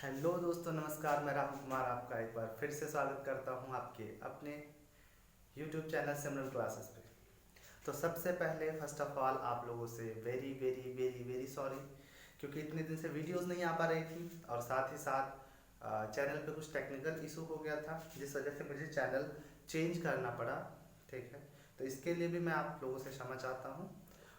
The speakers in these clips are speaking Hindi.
हेलो दोस्तों, नमस्कार। मैं राहुल कुमार आपका एक बार फिर से स्वागत करता हूं आपके अपने YouTube चैनल सिमरन क्लासेस पे। तो सबसे पहले फर्स्ट ऑफ ऑल आप लोगों से very very very very sorry, क्योंकि इतने दिन से वीडियोस नहीं आ पा रही थी और साथ ही साथ चैनल पे कुछ टेक्निकल इशू हो गया था, जिस वजह से मुझे चैनल चेंज करना पड़ा। ठीक है, तो इसके लिए भी मैं आप लोगों से क्षमा चाहता हूँ।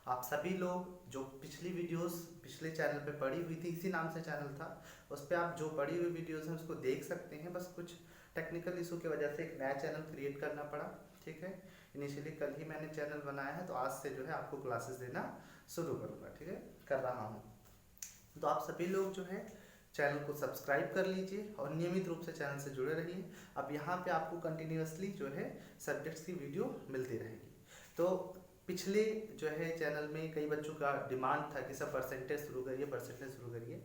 आप सभी लोग जो पिछली वीडियोस पिछले चैनल पे पड़ी हुई थी, इसी नाम से चैनल था, उस पर आप जो पड़ी हुई वीडियोस हैं उसको देख सकते हैं। बस कुछ टेक्निकल इशू की वजह से एक नया चैनल क्रिएट करना पड़ा। ठीक है, इनिशियली कल ही मैंने चैनल बनाया है, तो आज से जो है आपको क्लासेस देना शुरू करूँगा। ठीक है, कर रहा हूँ। तो आप सभी लोग जो है चैनल को सब्सक्राइब कर लीजिए और नियमित रूप से चैनल से जुड़े रहिए। अब यहाँ पे आपको कंटिन्यूअसली जो है सब्जेक्ट्स की वीडियो मिलती रहेगी। तो पिछले जो है चैनल में कई बच्चों का डिमांड था कि सब परसेंटेज शुरू करिए, परसेंटेज शुरू करिए।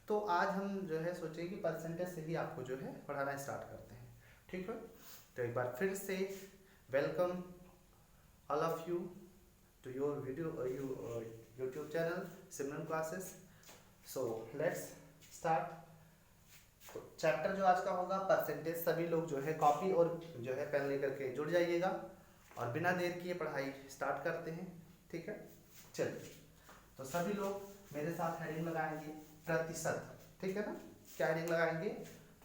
तो आज हम जो है सोचे कि परसेंटेज से ही आपको जो है पढ़ाना स्टार्ट करते हैं। ठीक है, तो एक बार फिर से welcome all of you to your video YouTube channel Simran classes. So let's start. Chapter जो आज का होगा परसेंटेज। सभी लोग जो है कॉपी और जो है पेन लेकर के जुड़ जाइएगा और बिना देर किए पढ़ाई स्टार्ट करते हैं। ठीक है, चलिए। तो सभी लोग मेरे साथ हेडिंग लगाएंगे प्रतिशत। ठीक है ना, क्या हेडिंग लगाएंगे?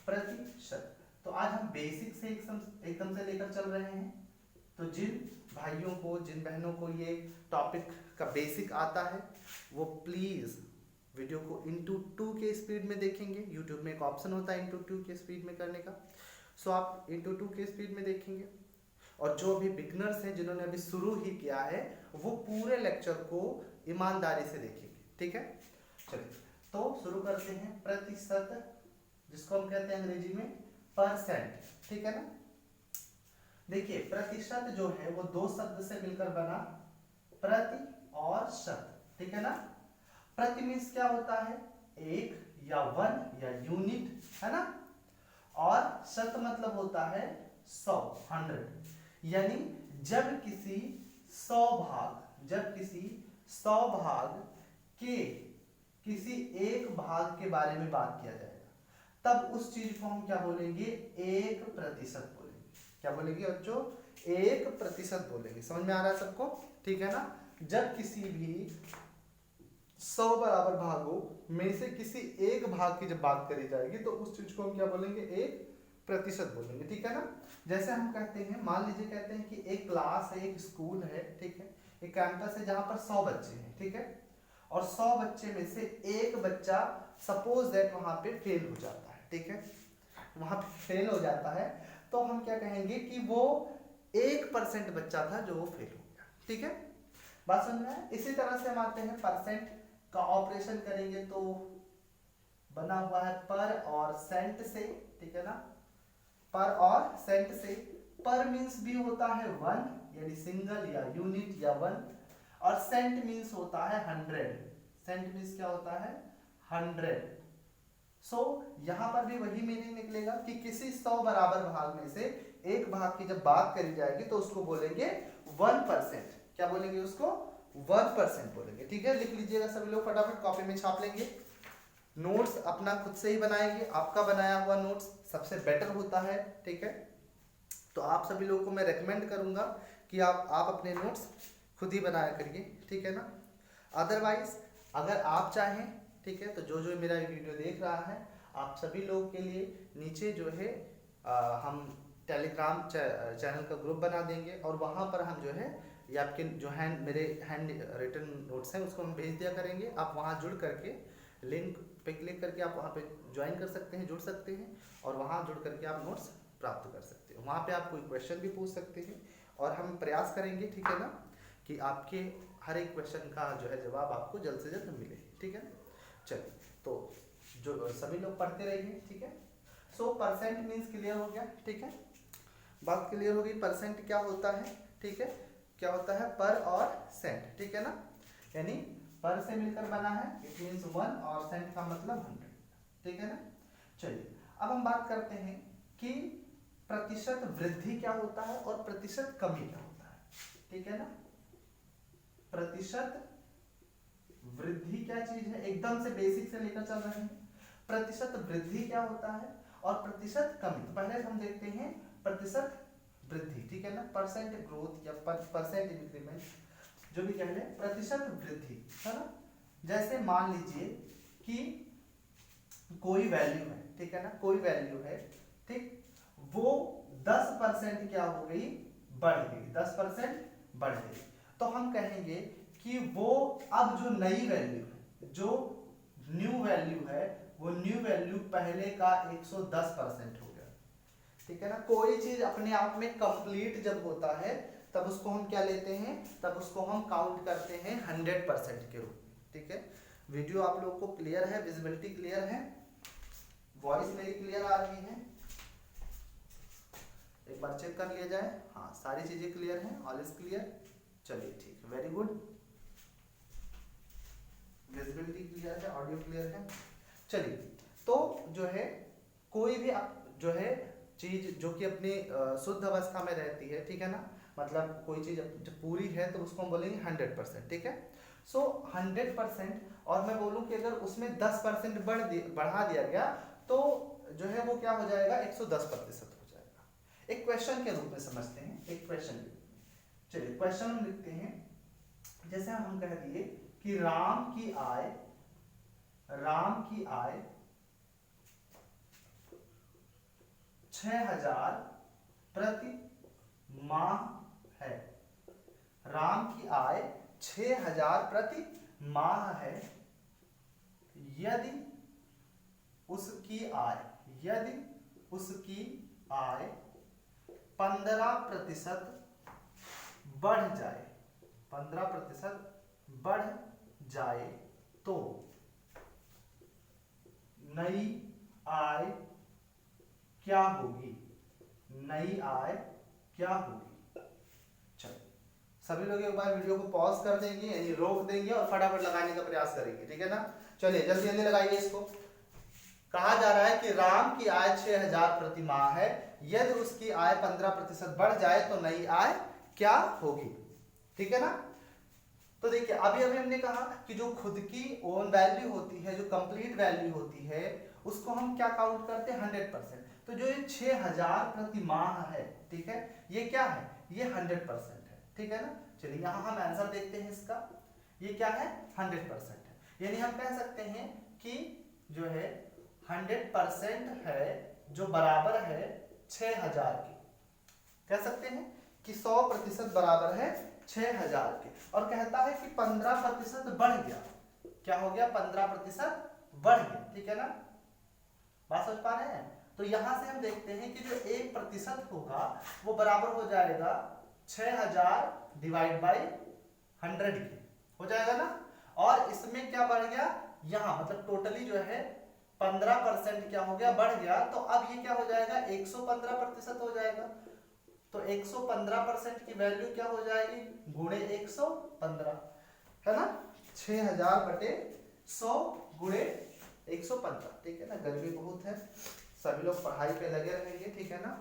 प्रतिशत। तो आज हम बेसिक से एकदम से लेकर चल रहे हैं। तो जिन भाइयों को, जिन बहनों को ये टॉपिक का बेसिक आता है, वो प्लीज़ वीडियो को इंटू 2 के स्पीड में देखेंगे। यूट्यूब में एक ऑप्शन होता है इंटू 2 के स्पीड में करने का, सो आप इंटू 2 के स्पीड में देखेंगे। और जो अभी बिगनर्स हैं, जिन्होंने अभी शुरू ही किया है, वो पूरे लेक्चर को ईमानदारी से देखेंगे। ठीक है, चलिए तो शुरू करते हैं। प्रतिशत, जिसको हम कहते हैं अंग्रेजी में परसेंट। ठीक है ना। देखिए, प्रतिशत जो है वो दो शब्द से मिलकर बना, प्रति और शत। ठीक है ना। प्रति मीन्स क्या होता है? एक या वन या यूनिट, है ना। और शत मतलब होता है 100, 100। यानी जब किसी 100 भाग के किसी एक भाग के बारे में बात किया जाएगा, तब उस चीज को हम क्या बोलेंगे? 1% बोलेंगे। क्या बोलेंगे बच्चों? 1% बोलेंगे। समझ में आ रहा है सबको? ठीक है ना। जब किसी भी 100 बराबर भागों में से किसी एक भाग की जब बात करी जाएगी, तो उस चीज को हम क्या बोलेंगे? 1% बोलेंगे। ठीक है ना। जैसे हम कहते हैं, मान लीजिए कहते हैं कि एक क्लास है, एक स्कूल है, ठीक है, एक कैंपस है जहां पर 100 बच्चे हैं। ठीक है, और 100 बच्चे में से एक बच्चा सपोज दैट वहां पे फेल हो जाता है। ठीक है, वहां पे फेल हो जाता है, तो हम क्या कहेंगे कि वो 1% बच्चा था जो वो फेल हो गया। ठीक है, बात समझ में है? इसी तरह से हम आते हैं परसेंट का ऑपरेशन करेंगे, तो बना हुआ है पर और सेंट से। ठीक है ना, पर और सेंट से। पर मीन्स भी होता है 1, यानी सिंगल या यूनिट या 1, और सेंट मीन्स होता है 100। सेंट मीन्स क्या होता है? 100। सो यहां पर भी वही मीनिंग निकलेगा कि किसी 100 बराबर भाग में से एक भाग की जब बात करी जाएगी तो उसको बोलेंगे 1%। क्या बोलेंगे उसको? 1% बोलेंगे। ठीक है, लिख लीजिएगा सभी लोग, फटाफट कॉपी में छाप लेंगे। नोट्स अपना खुद से ही बनाएंगे। आपका बनाया हुआ नोट्स सबसे बेटर होता है। ठीक है, तो आप सभी लोगों को मैं रेकमेंड करूंगा कि आप अपने नोट्स खुद ही बनाया करिए। ठीक है ना। अदरवाइज अगर आप चाहें, ठीक है, तो जो जो मेरा वीडियो देख रहा है, आप सभी लोगों के लिए नीचे जो है हम टेलीग्राम चैनल का ग्रुप बना देंगे, और वहाँ पर हम जो है ये आपके जो मेरे हैंड रिटन नोट्स हैं उसको हम भेज दिया करेंगे। आप वहाँ जुड़ करके लिंक पे क्लिक करके आप वहाँ पे ज्वाइन कर सकते हैं, जुड़ सकते हैं, और वहाँ जुड़ करके आप नोट्स प्राप्त कर सकते हैं। वहाँ पे आप कोई क्वेश्चन भी पूछ सकते हैं और हम प्रयास करेंगे, ठीक है ना, कि आपके हर एक क्वेश्चन का जो है जवाब आपको जल्द से जल्द मिले। ठीक है, चलिए तो जो सभी लोग पढ़ते रहिए। ठीक है, सो परसेंट मीन्स क्लियर हो गया। ठीक है, बात क्लियर हो गई। परसेंट क्या होता है? ठीक है, क्या होता है? पर और सेंट। ठीक है ना, यानी पर से मिलकर बना है, इट मीन्स 1, और सेंट का मतलब 100। ठीक है ना। चलिए अब हम बात करते हैं कि प्रतिशत वृद्धि क्या होता है और प्रतिशत कमी क्या होता है। ठीक है ना, प्रतिशत वृद्धि क्या चीज है? एकदम से बेसिक से लेकर चल रहे हैं। प्रतिशत वृद्धि क्या होता है और प्रतिशत कमी। तो पहले हम देखते हैं प्रतिशत वृद्धि, ठीक है ना, परसेंट ग्रोथ या परसेंट इंक्रीमेंट, जो भी कह ले, प्रतिशत वृद्धि, है ना। जैसे मान लीजिए कि कोई वैल्यू है, ठीक है ना, कोई वैल्यू है, ठीक, वो 10% क्या हो गई, बढ़ गई, 10% बढ़ गई, तो हम कहेंगे कि वो अब जो नई वैल्यू है, जो न्यू वैल्यू है, वो न्यू वैल्यू पहले का 110% हो गया, ठीक है ना। कोई चीज अपने आप में कंप्लीट जब होता है तब उसको हम क्या लेते हैं, तब उसको हम काउंट करते हैं 100% के रूप में, ठीक है। वीडियो आप लोगों को क्लियर है, विजिबिलिटी क्लियर है, वॉइस मेरी क्लियर आ रही है, एक बार चेक कर लिया जाए। हाँ, सारी चीजें क्लियर हैं, ऑल इज क्लियर, चलिए ठीक है, वेरी गुड, विजिबिलिटी क्लियर है, ऑडियो क्लियर है। चलिए, तो जो है कोई भी जो है चीज जो कि अपनी शुद्ध अवस्था में रहती है, ठीक है ना, मतलब कोई चीज जब पूरी है तो उसको हम बोलेंगे 100%, ठीक है। सो 100%, और मैं बोलूं कि अगर उसमें 10% बढ़ा दिया गया तो जो है वो क्या हो जाएगा, 110% हो जाएगा। एक क्वेश्चन के रूप में समझते हैं, एक क्वेश्चन के रूप में। चलिए क्वेश्चन हम लिखते हैं, जैसे हम कह दिए कि राम की आय 6000 प्रति माह है। राम की आय 6000 प्रति माह है, यदि उसकी आय 15% बढ़ जाए, 15% बढ़ जाए तो नई आय क्या होगी, नई आय क्या होगी। चलो सभी लोग एक बार वीडियो को पॉज कर देंगे, यानी रोक देंगे और फटाफट लगाने का प्रयास करेंगे, ठीक है ना। चलिए जल्दी जल्दी लगाइए इसको। कहा जा रहा है कि राम की आय 6000 प्रति माह है, यदि उसकी आय 15% बढ़ जाए तो नई आय क्या होगी, ठीक है ना। तो देखिए अभी हमने कहा कि जो खुद की ओन वैल्यू होती है, जो कंप्लीट वैल्यू होती है, उसको हम क्या काउंट करते हैं, 100%। तो जो ये 6000 प्रति माह है, ठीक है, ये क्या है, ये 100% है, ठीक है ना। चलिए यहाँ हम आंसर देखते हैं इसका, ये क्या है, 100% है, यानी हम कह सकते हैं कि जो है 100% है, जो बराबर है 6000 के। कह सकते हैं कि 100% बराबर है 6000 के, और कहता है कि 15% बढ़ गया, क्या हो गया, 15% बढ़ गया, ठीक है ना, बात समझ पा रहे हैं। तो यहां से हम देखते हैं कि जो 1% होगा वो बराबर हो जाएगा 6000 डिवाइड बाई 100 के, हो जाएगा ना। और इसमें क्या बढ़ गया, यहाँ मतलब टोटली जो है 15% क्या हो गया, बढ़ गया, तो अब ये क्या हो जाएगा, 115% हो जाएगा। तो 115% की वैल्यू क्या हो जाएगी, गुणे 115, है ना, 6000 बटे 100 गुणे 115, ठीक है ना। गर्मी बहुत है, सभी लोग पढ़ाई पे लगे रहेंगे, ठीक है ना।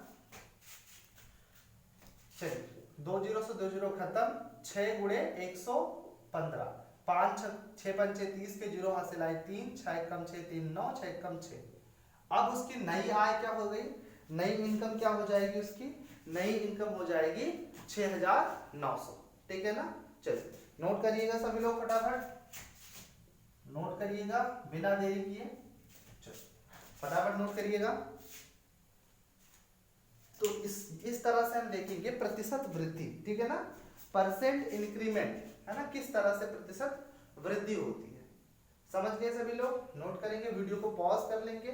चलिए 2 जीरो से 2 जीरो खत्म, 6 गुणे 115, 5 6 पंचे 30 के जीरो हासिल आए 3, 6 कम 6 3 9, 6 कम 6। अब उसकी नई आय क्या हो गई, नई इनकम क्या हो जाएगी, उसकी नई इनकम हो जाएगी 6900, ठीक है ना। चलिए नोट करिएगा सभी लोग, फटाफट नोट करिएगा बिना देरी किए, चलो फटाफट नोट करिएगा। तो इस तरह से हम देखेंगे प्रतिशत वृद्धि, ठीक है ना, परसेंट इंक्रीमेंट, है ना, किस तरह से प्रतिशत वृद्धि होती है। समझ गए सभी लोग, नोट करेंगे, वीडियो को पॉज कर लेंगे।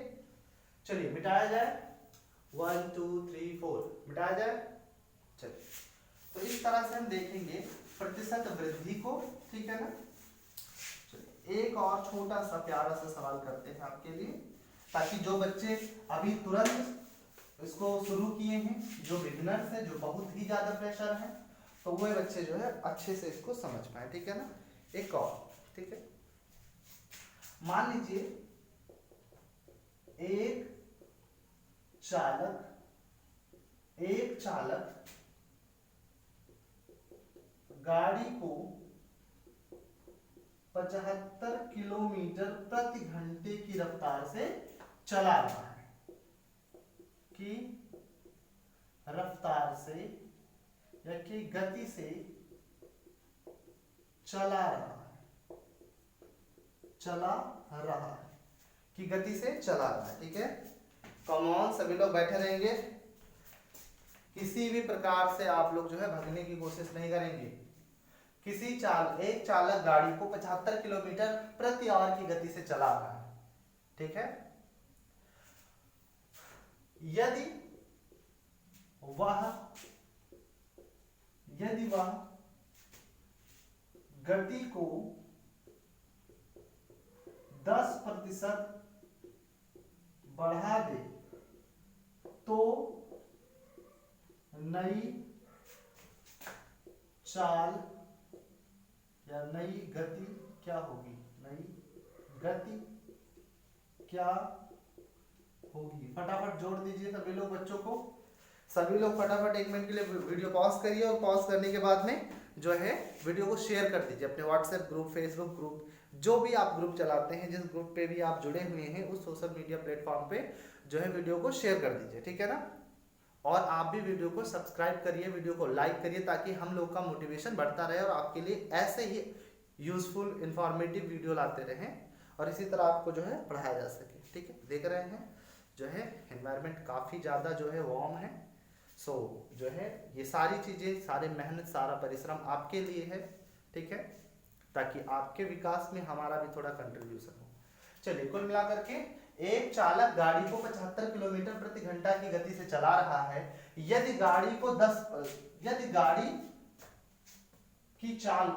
चलिए मिटाया जाए, 1 2 3 4 मिटाया जाए। चलिए तो इस तरह से हम देखेंगे प्रतिशत वृद्धि को, ठीक है ना। चलिए एक और छोटा सा प्यारा सा सवाल करते हैं आपके लिए, ताकि जो बच्चे अभी तुरंत इसको शुरू किए हैं, जो बिगिनर्स है, जो बहुत ही ज्यादा प्रेशर है, तो वो बच्चे जो है अच्छे से इसको समझ पाए, ठीक है ना। एक और, ठीक है, मान लीजिए एक चालक गाड़ी को 75 किलोमीटर प्रति घंटे की रफ्तार से चला रहा है, की रफ्तार से या की गति से चला रहा है, की गति से चला रहा है। ठीक है, कॉमन सभी लोग बैठे रहेंगे, किसी भी प्रकार से आप लोग जो है भगने की कोशिश नहीं करेंगे। एक चालक गाड़ी को 75 किलोमीटर प्रति आवर की गति से चला रहा है। ठीक है, यदि वह गति को 10% बढ़ा दे तो नई चाल या नई गति क्या होगी, फटाफट जोड़ दीजिए सभी लोग बच्चों को। सभी लोग फटाफट 1 मिनट के लिए वीडियो पॉज करिए और पॉज करने के बाद में जो है वीडियो को शेयर कर दीजिए अपने व्हाट्सएप ग्रुप, फेसबुक ग्रुप, जो भी आप ग्रुप चलाते हैं, जिस ग्रुप पे भी आप जुड़े हुए हैं उस सोशल मीडिया प्लेटफॉर्म पे जो है वीडियो को शेयर कर दीजिए। ठीक है ना, और आप भी वीडियो को सब्सक्राइब करिए, वीडियो को लाइक करिए, ताकि हम लोग का मोटिवेशन बढ़ता रहे और आपके लिए ऐसे ही यूजफुल इंफॉर्मेटिव वीडियो लाते रहें और इसी तरह आपको जो है पढ़ाया जा सके। ठीक है, देख रहे हैं जो है एनवायरनमेंट काफ़ी ज़्यादा जो है वार्म है। सो जो है ये सारी चीज़ें, सारे मेहनत, सारा परिश्रम आपके लिए है। ठीक है, ताकि आपके विकास में हमारा भी थोड़ा कंट्रीब्यूशन हो। चलिए, कुल मिलाकर के एक चालक गाड़ी को 75 किलोमीटर प्रति घंटा की गति से चला रहा है। यदि गाड़ी की चाल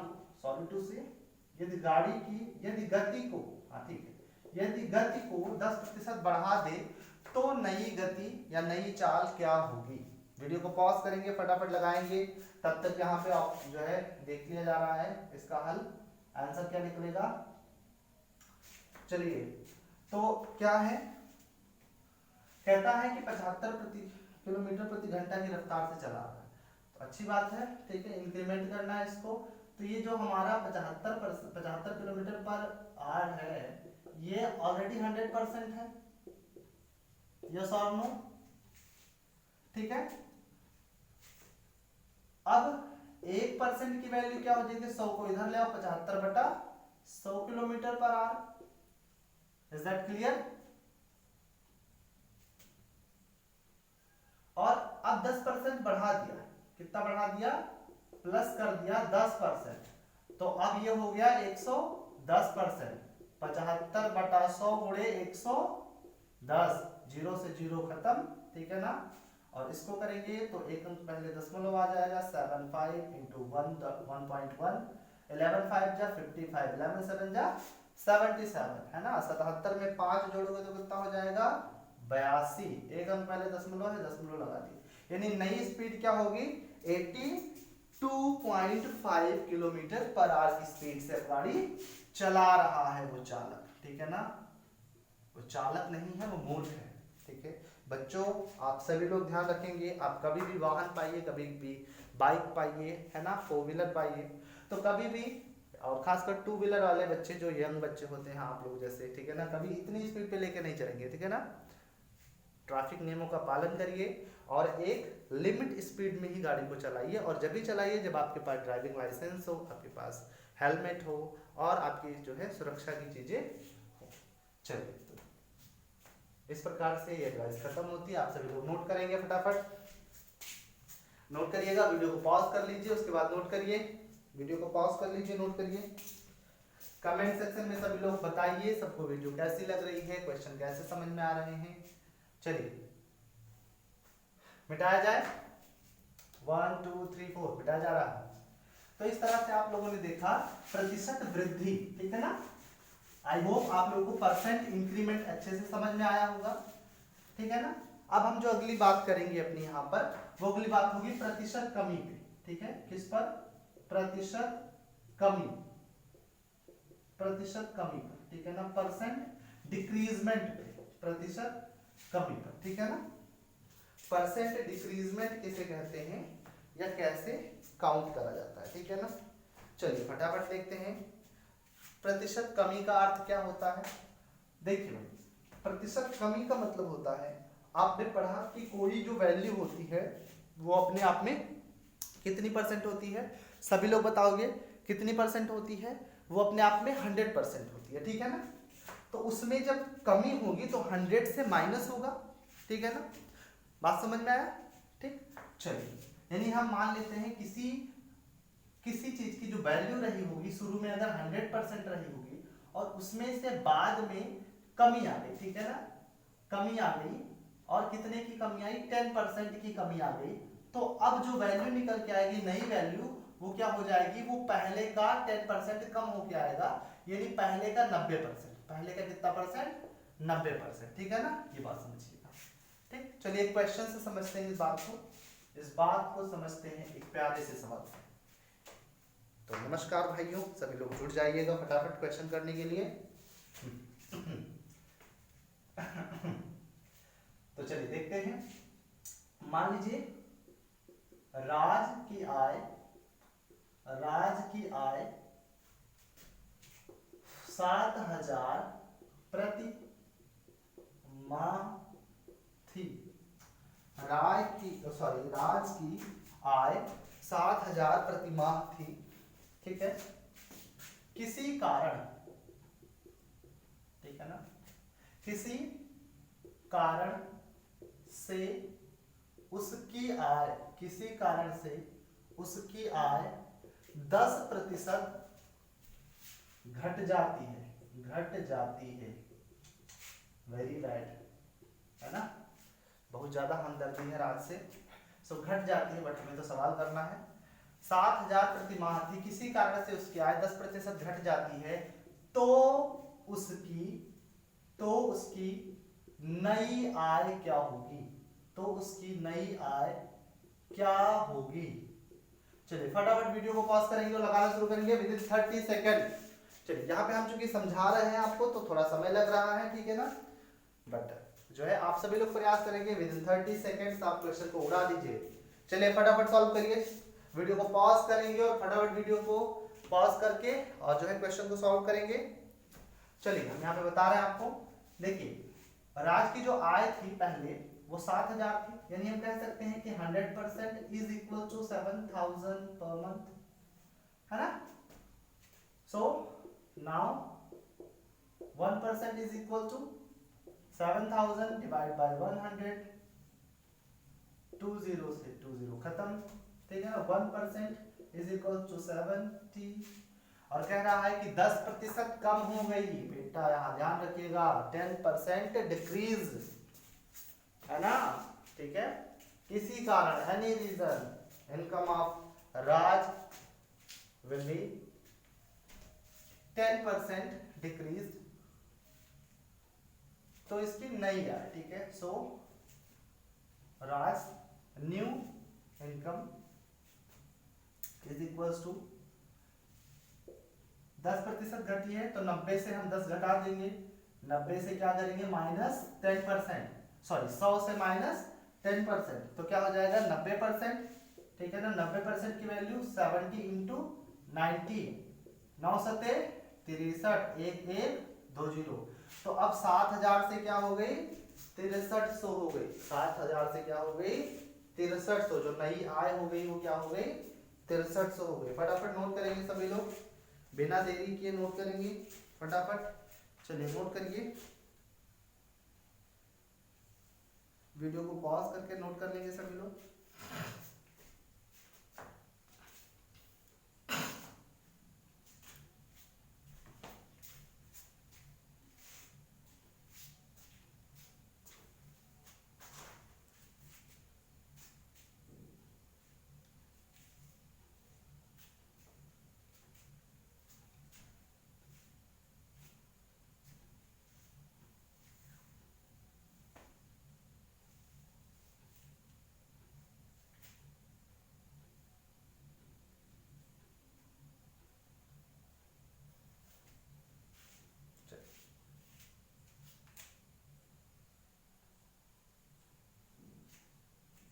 यदि गति को 10% बढ़ा दे तो नई गति या नई चाल क्या होगी। वीडियो को पॉज करेंगे, फटाफट लगाएंगे, तब तक यहाँ पे आप जो है देख लिया जा रहा है इसका हल, आंसर क्या निकलेगा। चलिए, तो क्या है, कहता है कि 75 किलोमीटर प्रति घंटा की रफ्तार से चला रहा है, तो अच्छी बात है। ठीक है, इंक्रीमेंट करना है इसको। तो ये जो हमारा 75 किलोमीटर पर आवर है, ये ऑलरेडी 100% है, यस और नो। ठीक है, अब 1% की वैल्यू क्या हो जाएगी, 100 को इधर ले आओ, 75/100 kilometre per hour. Is that clear. और अब 10% बढ़ा दिया, कितना बढ़ा दिया, प्लस कर दिया 10%, तो अब ये हो गया 110%। 75/100 गुणे 110, 0 से 0 खत्म। ठीक है ना, और इसको करेंगे तो एक अंक पहले दशमलव आ जाएगा, 75 × 1.1, 11 5 जा 55, 11 7 जा 77, है ना। 77 में 5 जोड़ोगे तो कितना हो जाएगा, 82। एक अंक पहले दशमलव है, दशमलव लगा दिए, यानी नई स्पीड क्या होगी, 82.5 किलोमीटर पर आवर की स्पीड से गाड़ी चला रहा है वो चालक। ठीक है ना, वो चालक नहीं है, वो मूर्ख है। ठीक है बच्चों, आप सभी लोग ध्यान रखेंगे, आप कभी भी वाहन पाइए, कभी भी बाइक पाइए, है ना, 4 व्हीलर पाइए, तो कभी भी, और खासकर 2 व्हीलर वाले बच्चे जो यंग बच्चे होते हैं आप लोग जैसे, ठीक है ना, कभी इतनी स्पीड पे लेके नहीं चलेंगे। ठीक है ना, ट्रैफिक नियमों का पालन करिए और एक लिमिट स्पीड में ही गाड़ी को चलाइए, और जब भी चलाइए जब आपके पास ड्राइविंग लाइसेंस हो, आपके पास हेलमेट हो और आपकी जो है सुरक्षा की चीजें हो। चलिए, इस प्रकार से ये एडवाइस खत्म होती है। आप सभी लोग नोट करेंगे, फटाफट नोट करिएगा, वीडियो को पॉज कर लीजिए, उसके बाद नोट करिए, वीडियो को पॉज कर लीजिए, नोट करिए। कमेंट सेक्शन में सभी लोग बताइए सबको वीडियो कैसी लग रही है, क्वेश्चन कैसे समझ में आ रहे हैं। चलिए, मिटाया जाए, 1 2 3 4 मिटाया जा रहा है। तो इस तरह से आप लोगों ने देखा प्रतिशत वृद्धि। ठीक है ना, आई होप आप लोगों को परसेंट इंक्रीमेंट अच्छे से समझ में आया होगा। ठीक है ना, अब हम जो अगली बात करेंगे अपनी यहाँ पर, वो अगली बात होगी प्रतिशत कमी पे। ठीक है, किस पर, प्रतिशत कमी पर। ठीक है ना, परसेंट डिक्रीजमेंट पे, प्रतिशत कमी पर। ठीक है ना, परसेंट डिक्रीजमेंट किसे कहते हैं या कैसे काउंट करा जाता है। ठीक है ना, चलिए फटाफट देखते हैं। प्रतिशत कमी का अर्थ क्या होता है? देखिए भाई, प्रतिशत कमी का मतलब होता है, आपने पढ़ा कि कोई जो वैल्यू होती है वो अपने आप में कितनी परसेंट होती है? सभी लोग बताओगे कितनी परसेंट होती है? वो अपने आप में 100% होती है, ठीक है ना। तो उसमें जब कमी होगी तो 100 से माइनस होगा, ठीक है ना। बात समझ में आया? ठीक, चलिए, यानी हम मान लेते हैं किसी चीज की जो वैल्यू रही होगी शुरू में अगर 100% रही होगी और उसमें से बाद में कमी आ गई, ठीक है ना, कमी आ गई, और कितने की कमी आई? 10% की कमी आ गई, तो अब जो वैल्यू निकल के आएगी, नई वैल्यू, वो क्या हो जाएगी? वो पहले का 10% कम होके आएगा, यानी पहले का 90%। पहले का कितना परसेंट? 90%, ठीक है ना। ये बात समझिएगा, ठीक। चलिए एक क्वेश्चन से समझते हैं इस बात को समझते हैं एक प्यारे से सवाल से। तो नमस्कार भाइयों, सभी लोग जुड़ जाइएगा फटाफट क्वेश्चन करने के लिए। तो चलिए देखते हैं। मान लीजिए राज की आय 7,000 प्रति माह थी। राज की आय 7,000 प्रति माह थी, ठीक है। किसी कारण, ठीक है ना, किसी कारण से उसकी आय 10% घट जाती है। वेरी बैड, है ना, बहुत ज्यादा हमदर्दी है राज से। सो घट जाती है, बट हमें तो सवाल करना है। 7,000 प्रति माह थी, किसी कारण से उसकी आय 10% घट जाती है, तो उसकी नई आय क्या होगी? चलिए फटाफट वीडियो को पॉज करेंगे और लगाना शुरू करेंगे विद इन 30 सेकंड। चलिए यहाँ पे हम चूंकि समझा रहे हैं आपको तो थोड़ा समय लग रहा है, ठीक है ना, बट जो है आप सभी लोग प्रयास करेंगे विद इन 30 सेकंड्स आप क्वेश्चन को उड़ा दीजिए। चलिए फटाफट सॉल्व करिए, वीडियो को पॉज करेंगे और फटाफट वीडियो को पॉज करके और जो है क्वेश्चन को सॉल्व करेंगे। चलिए हम यहाँ पे बता रहे हैं आपको, देखिए राज की जो आय थी पहले वो 7,000 थी, यानी हम कह सकते हैं कि 100% इज इक्वल टू 7,000 पर मंथ, है ना। So now 1% is equal to 7,000 divide by 100, 20 से 20 खत्म, ठीक है ना। 1% इज इक्वल टू 70, और कह रहा है कि 10% कम हो गई। बेटा यहाँ ध्यान रखिएगा, 10% डिक्रीज, है ना, ठीक है। किसी कारण, any reason, income of Raj will be 10% decrease, तो इसकी नई आय, ठीक है। So Raj new income is equals to 10% घटी है तो 90 से हम 10 घटा देंगे, 90 से क्या करेंगे? माइनस 10%, सॉरी 100 से माइनस 10%, तो क्या हो जाएगा? 90%, ठीक है ना। 90% की वैल्यू 70 इंटू 90, 9 सते 63, 1120। तो अब 7,000 से क्या हो गई? 6300 हो गई। 7,000 से क्या हो गई? 6300। जो नई आय हो गई वो क्या हो गई? 6300 हो गई। फटाफट नोट करेंगे सभी लोग, बिना देरी किए नोट करेंगे फटाफट। चलिए नोट करिए, वीडियो को पॉज करके नोट कर लेंगे सभी लोग।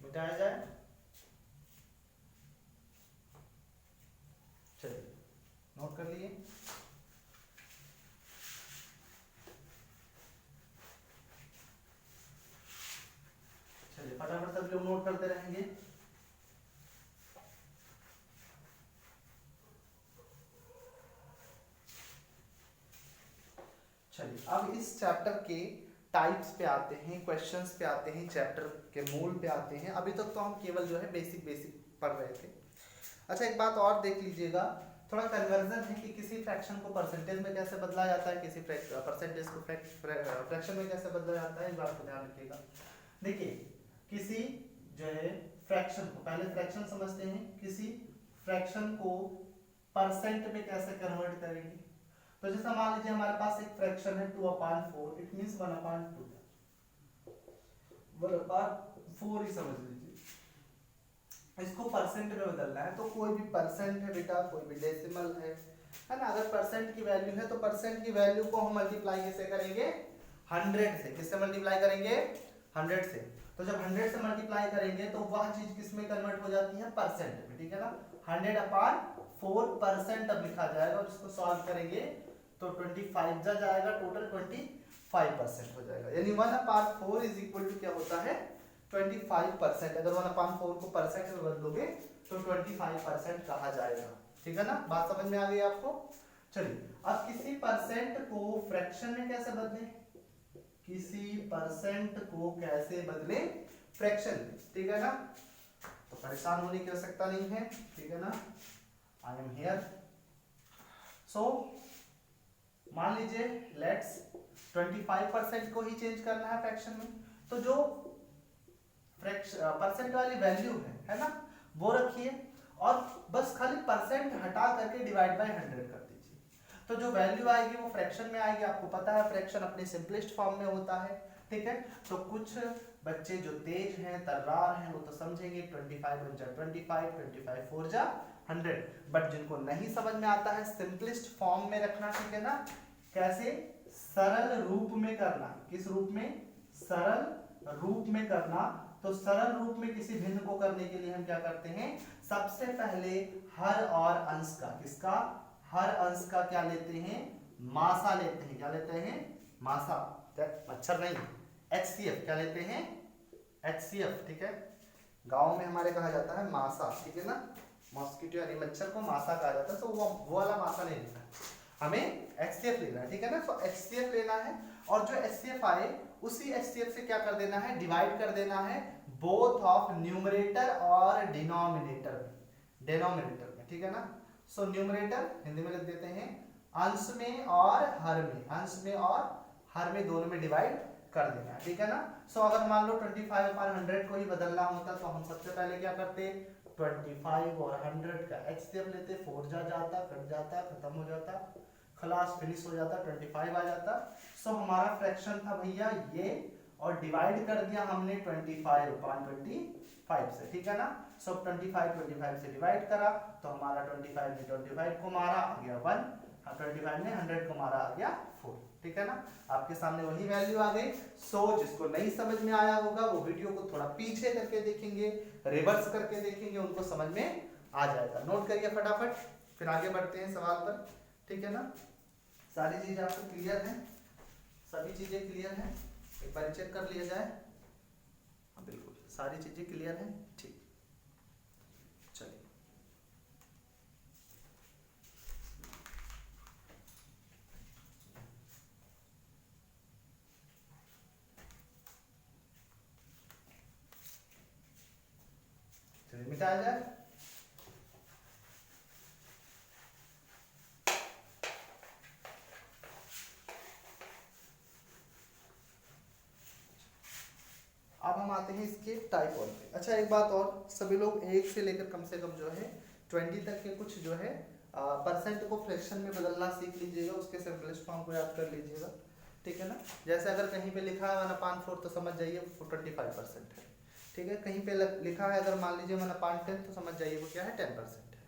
मिटाया जाए। चलिए नोट कर लिए। फटाफट सभी लोग नोट करते रहेंगे। चलिए अब इस चैप्टर के टाइप्स पे आते हैं, क्वेश्चंस पे आते हैं, चैप्टर के मूल पे आते हैं। अभी तक तो हम केवल जो है बेसिक पढ़ रहे थे। अच्छा एक बात और देख लीजिएगा, थोड़ा कन्वर्जन है कि किसी फ्रैक्शन को परसेंटेज में कैसे बदला जाता है, किसी परसेंटेज को फ्रैक्शन में कैसे बदला जाता है, इस बात को ध्यान रखिएगा। देखिए किसी जो है फ्रैक्शन को, पहले फ्रैक्शन समझते हैं, किसी फ्रैक्शन को परसेंट में कैसे कन्वर्ट करेंगे। तो जैसा मान लीजिए हमारे पास एक फ्रैक्शन है 2/4, इट मींस 1/2, 1/4 ही समझ लीजिए। इसको परसेंट में बदलना है तो कोई भी परसेंट है बेटा, कोई भी डेसिमल है ना। अगर परसेंट की वैल्यू है तो परसेंट की वैल्यू को हम मल्टीप्लाई कैसे करेंगे, 100 से। किससे मल्टीप्लाई करेंगे, 100 से। तो जब 100 से मल्टीप्लाई करेंगे तो वह चीज किस में कन्वर्ट हो जाती है, परसेंट में, ठीक है ना। 100/4% अब लिखा जाएगा और इसको सॉल्व करेंगे तो 25 जा जाएगा, टोटल 25% हो जाएगा। यानी 1/4 इज इक्वल टू क्या होता है, 25%। अगर 1/4 को परसेंट में बदलोगे तो 25% कहा जाएगा, ठीक है ना। बात समझ में आ गई आपको। चलिए अब किसी परसेंट को फ्रैक्शन में कैसे बदलें, किसी परसेंट को कैसे बदले फ्रैक्शन, ठीक है ना। तो परेशान होने की आवश्यकता नहीं है, ठीक है ना। I am here. सो मान लीजिए लेट्स 25% को ही चेंज करना है फ्रैक्शन में, तो जो परसेंट वाली वैल्यू है ना, वो रखिए और बस खाली परसेंट हटा करके डिवाइड बाय 100 कर दीजिए। तो जो वैल्यू आएगी वो फ्रैक्शन में आएगी। आपको पता है फ्रैक्शन अपने सिंपलेस्ट फॉर्म में होता है, ठीक है। तो कुछ बच्चे जो तेज हैं, तर्रार हैं, वो तो समझेंगे 25 1 जा 25, 25 4 जा 100। बट जिनको नहीं समझ में आता है सिंपलेस्ट फॉर्म में रखना, ठीक है ना, कैसे, सरल रूप में करना। किस रूप में, सरल रूप में करना। तो सरल रूप में किसी भिन्न को करने के लिए हम क्या करते हैं, सबसे पहले हर और अंश का, किसका, हर अंश का क्या लेते हैं, मासा लेते हैं। क्या लेते हैं, मासा, मच्छर नहीं, HCF क्या लेते हैं, HCF, ठीक है। गांव में हमारे कहा जाता है मासा, ठीक है ना। मॉस्किटो यानी मच्छर को मासा कहा जाता है, तो वो वाला मासा नहीं लेना है, हमें HCF लेना है, ठीक है ना। तो HCF लेना है और जो HCF आए उसी HCF से क्या कर देना है, डिवाइड कर देना है बोथ ऑफ न्यूमरेटर और डिनोमिनेटर में, ठीक है ना। सो न्यूमरेटर हिंदी में लिख देते हैं अंश में और हर में, अंश में और हर में, दोनों में डिवाइड कर देना है, ठीक है ना। सो अगर मान लो 25/100 को ही बदलना होता तो हम सबसे पहले क्या करते, 25 और 100 का HCF लेते, 4 जा जाता, कट जाता, खत्म हो जाता, खलास फिनिश हो जाता, 25 आ जाता। सो हमारा फ्रैक्शन था भैया ये, और डिवाइड कर दिया हमने 25/25 से, ठीक है ना। सो 25 से डिवाइड करा तो हमारा 25 ने 25 को मारा, आ गया 1, 25 ने 100 को मारा, आ गया 4, ठीक है ना। आपके सामने वही वैल्यू आ गई। सो जिसको नहीं समझ में आया होगा वो वीडियो को थोड़ा पीछे करके देखेंगे, रिवर्स करके देखेंगे, उनको समझ में आ जाएगा। नोट करिए फटाफट, फिर आगे बढ़ते हैं सवाल पर, ठीक है ना। सारी चीजें आपको क्लियर है, सभी चीजें क्लियर हैं, एक बार चेक कर लिया जाए। हाँ बिल्कुल सारी चीजें क्लियर हैं, ठीक। चलिए चलिए मिटाया जाए। अब हम आते हैं इसके टाइप और पे। अच्छा एक बात और, सभी लोग 1 से लेकर कम से कम जो है 20 तक के कुछ जो है परसेंट को फ्रैक्शन में बदलना सीख लीजिएगा, उसके सिंपलेस्ट फॉर्म को याद कर लीजिएगा, ठीक है ना। जैसे अगर कहीं पे लिखा है 1/4 तो समझ जाइए वो 25% है, ठीक है। कहीं पे लिखा है अगर मान लीजिए 1/10 तो समझ जाइए वो क्या है, 10% है,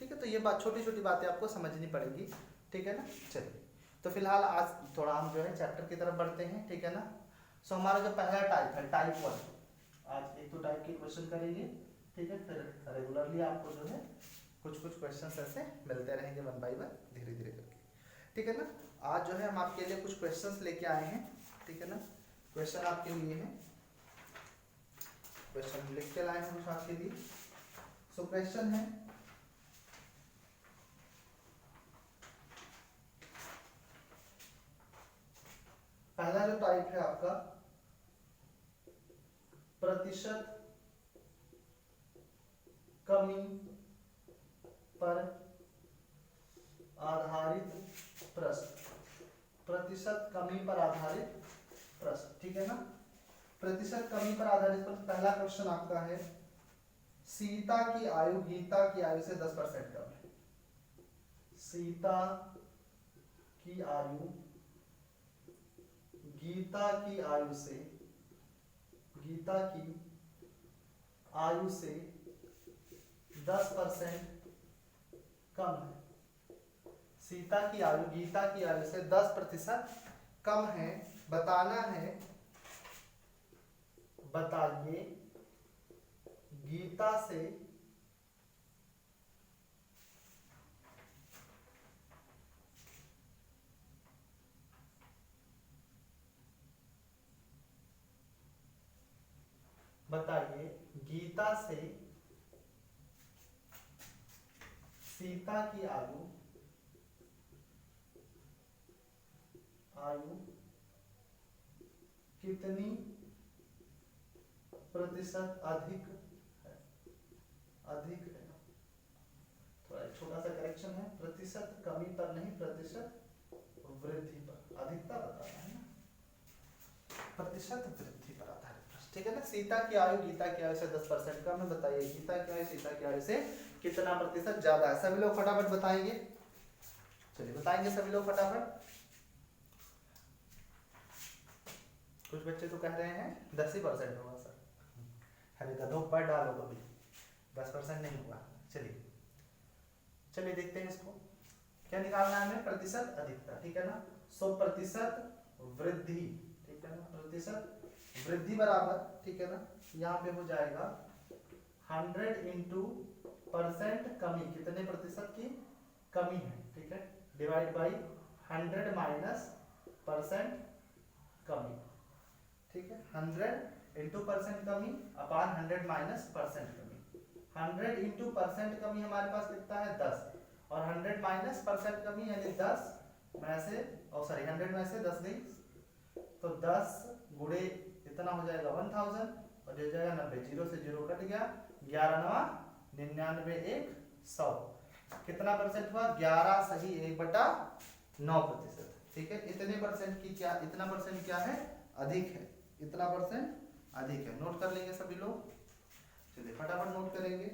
ठीक है। तो ये बात, छोटी छोटी बातें आपको समझनी पड़ेगी, ठीक है ना। चलिए तो फिलहाल आज थोड़ा हम जो है चैप्टर की तरफ बढ़ते हैं, ठीक है ना। सो हमारा जो पहला टाइप है, टाइप 1, आज एक तो टाइप के क्वेश्चन करेंगे, ठीक है। फिर रेगुलरली आपको जो है कुछ क्वेश्चंस ऐसे मिलते रहेंगे 1 बाय 1 धीरे धीरे करके, ठीक है ना। आज जो है हम आपके लिए कुछ क्वेश्चंस लेके आए हैं, ठीक है ना। क्वेश्चन आपके लिए हैं, क्वेश्चन लिख के लाए हैं आपके लिए। सो क्वेश्चन है, पहला जो टाइप है आपका प्रतिशत कमी पर आधारित प्रश्न, प्रतिशत कमी पर आधारित प्रश्न, ठीक है ना। प्रतिशत कमी पर आधारित प्रश्न, पहला क्वेश्चन आपका है, सीता की आयु गीता की आयु से 10% कम है। सीता की आयु गीता की आयु से, गीता की आयु से 10% कम है। सीता की आयु गीता की आयु से 10% कम है। बताना है, बताइए गीता से सीता की आयु कितनी प्रतिशत अधिक है, अधिक है। थोड़ा छोटा सा करेक्शन है, प्रतिशत कमी पर नहीं, प्रतिशत वृद्धि पर, अधिकता बताना है ना, प्रतिशत वृद्धि पर आधारित, ठीक है ना। सीता की आयु गीता की आयु से 10% कम है। बताइए गीता की आयु सीता की आयु से कितना प्रतिशत ज्यादा है। सभी लोग फटाफट बताएंगे, चलिए बताएंगे सभी लोग फटाफट। कुछ बच्चे तो कह रहे हैं 10% होगा सर, अरे गधों पर डालो कभी, 10% नहीं हुआ। चलिए चलिए देखते हैं इसको, क्या निकालना है हमें, प्रतिशत अधिकता, ठीक है ना। सो प्रतिशत वृद्धि, ठीक है ना, प्रतिशत वृद्धि बराबर, ठीक है ना, यहाँ पे हो जाएगा 100 इंटू परसेंट कमी, कितने प्रतिशत की कमी है, ठीक है, डिवाइड बाई 100 माइनस परसेंट कमी, ठीक है। 100 इंटू परसेंट कमी अपान 100 माइनस परसेंट कमी। 100 इंटू परसेंट कमी हमारे पास कितना है 10, और 100 माइनस परसेंट कमी यानी 10 में से, और सॉरी 100 में से 10 गई, तो 10 गुणे इतना हो जाएगा 1000, और जो जाएगा 90, 0 से 0 कट गया, 11 नवा 99 1 100, कितना परसेंट हुआ 11 सही 1/9%, ठीक है। इतने परसेंट की क्या, इतना परसेंट क्या है अधिक है, इतना परसेंट अधिक है। नोट कर लेंगे सभी लोग, चलिए फटाफट नोट करेंगे।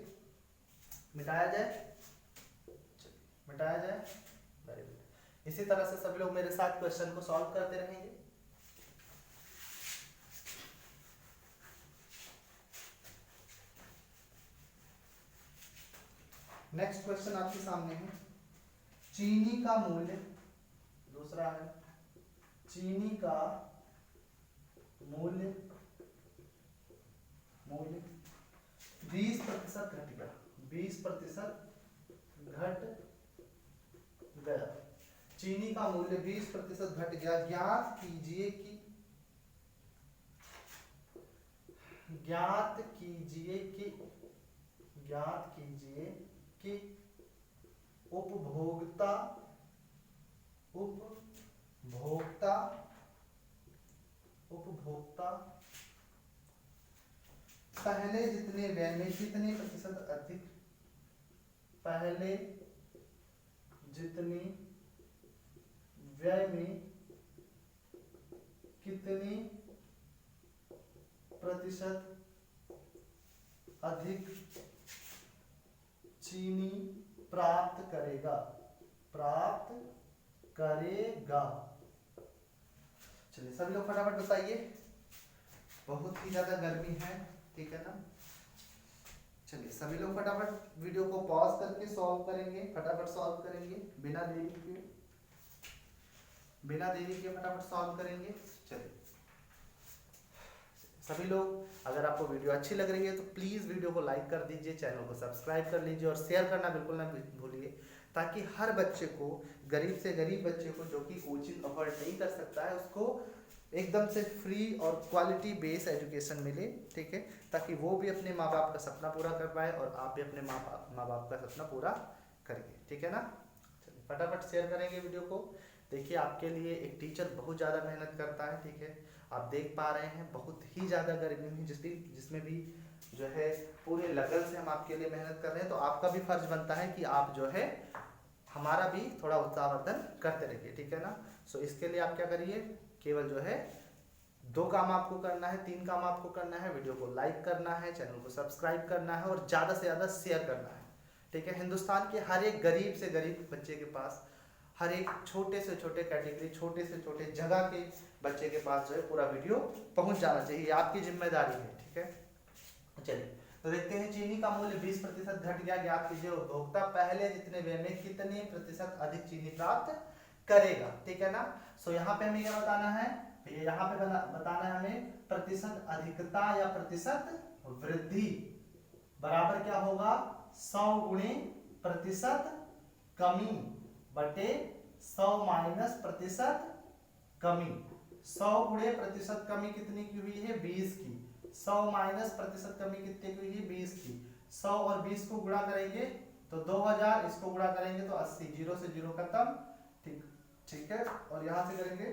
मिटाया जाए, मिटाया जाए, वेरी गुड। इसी तरह से सभी लोग मेरे साथ क्वेश्चन को सॉल्व करते रहेंगे। नेक्स्ट क्वेश्चन आपके सामने है, चीनी का मूल्य, दूसरा है चीनी का मूल्य 20% घट गया, 20% घट गया, चीनी का मूल्य 20% घट गया। ज्ञात कीजिए कि उपभोक्ता पहले जितने व्यय में कितने प्रतिशत अधिक, पहले जितने व्यय में कितने प्रतिशत अधिक चीनी प्राप्त करेगा, चलिए सभी लोग फटाफट बताइए, बहुत ही ज्यादा गर्मी है, ठीक है ना। चलिए सभी लोग फटाफट वीडियो को पॉज करके सॉल्व करेंगे, फटाफट सॉल्व करेंगे बिना देरी के फटाफट सॉल्व करेंगे। चलिए सभी लोग, अगर आपको वीडियो अच्छी लग रही है तो प्लीज़ वीडियो को लाइक कर दीजिए, चैनल को सब्सक्राइब कर लीजिए और शेयर करना बिल्कुल ना भूलिए, ताकि हर बच्चे को, गरीब से गरीब बच्चे को जो कि कोचिंग अफोर्ड नहीं कर सकता है, उसको एकदम से फ्री और क्वालिटी बेस्ड एजुकेशन मिले, ठीक है, ताकि वो भी अपने माँ बाप का सपना पूरा कर पाए और आप भी अपने माँ बाप का सपना पूरा करिए, ठीक है ना। चलिए फटाफट शेयर करेंगे वीडियो को। देखिए आपके लिए एक टीचर बहुत ज़्यादा मेहनत करता है, ठीक है, आप देख पा रहे हैं बहुत ही ज़्यादा गर्मी में जिसमें भी जो है पूरे लगन से हम आपके लिए मेहनत कर रहे हैं, तो आपका भी फर्ज बनता है कि आप जो है हमारा भी थोड़ा उत्साहवर्धन करते रहिए, ठीक है ना। सो इसके लिए आप क्या करिए, केवल जो है 2 काम आपको करना है, 3 काम आपको करना है, वीडियो को लाइक करना है, चैनल को सब्सक्राइब करना है और ज़्यादा से ज़्यादा शेयर करना है, ठीक है। हिंदुस्तान के हर एक गरीब से गरीब बच्चे के पास, हर एक छोटे से छोटे कैटेगरी, छोटे से छोटे जगह के बच्चे के पास जो है पूरा वीडियो पहुंच जाना चाहिए, आपकी जिम्मेदारी है, ठीक है। चलिए तो देखते हैं, चीनी का मूल्य 20% घट गया, ज्ञात कीजिए उपभोक्ता पहले जितने व्यय में कितने प्रतिशत अधिक चीनी प्राप्त करेगा, ठीक है ना। सो यहाँ पे हमें क्या बताना है, यहाँ पे बताना है हमें प्रतिशत अधिकता या प्रतिशत वृद्धि बराबर क्या होगा 100 गुणे प्रतिशत कमी बटे 100 माइनस प्रतिशत कमी। 100 गुणे प्रतिशत कमी कितनी की हुई है 20 की, 100 माइनस प्रतिशत कमी कितने की हुई है 20 की। 100 और 20 को गुणा करेंगे तो 2000, इसको गुणा करेंगे तो 80, 0 से 0 खत्म, ठीक ठीक है। और यहां से करेंगे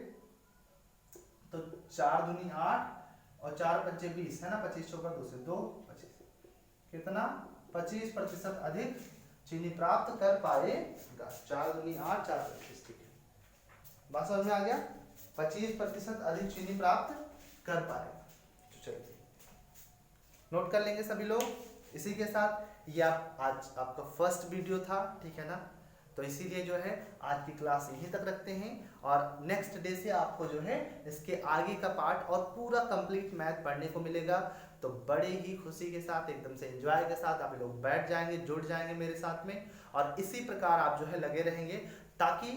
तो 4 दूनी 8 और 4 पंचे 20 है ना, 25 चौका 2 से 2 25, कितना 25% अधिक चीनी प्राप्त कर पाएगा। 4 दूनी 8 4 25, ठीक है, बात समझ में आ गया, 25% अधिक चीनी प्राप्त कर पाएगा। चलिए नोट कर लेंगे सभी लोग। इसी के साथ ये आज आपका फर्स्ट वीडियो था, ठीक है ना, तो इसीलिए जो है आज की क्लास यहीं तक रखते हैं और नेक्स्ट डे से आपको जो है इसके आगे का पार्ट और पूरा कंप्लीट मैथ पढ़ने को मिलेगा। तो बड़े ही खुशी के साथ, एकदम से एंजॉय के साथ आप लोग बैठ जाएंगे, जुड़ जाएंगे मेरे साथ में और इसी प्रकार आप जो है लगे रहेंगे, ताकि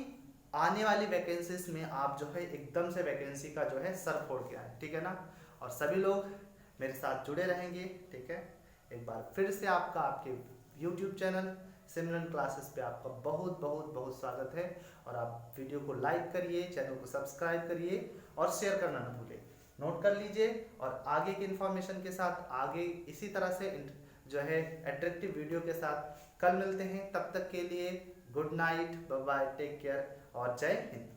आने वाली वैकेंसीज में आप जो है एकदम से वैकेंसी का जो है सर फोड़ के आए, ठीक है ना। और सभी लोग मेरे साथ जुड़े रहेंगे, ठीक है। एक बार फिर से आपका आपके YouTube चैनल सिमरन क्लासेस पे आपका बहुत बहुत बहुत स्वागत है और आप वीडियो को लाइक करिए, चैनल को सब्सक्राइब करिए और शेयर करना ना भूलें। नोट कर लीजिए और आगे की इन्फॉर्मेशन के साथ आगे इसी तरह से जो है अट्रैक्टिव वीडियो के साथ कल मिलते हैं। तब तक के लिए good night, bye bye, take care और जय हिंद।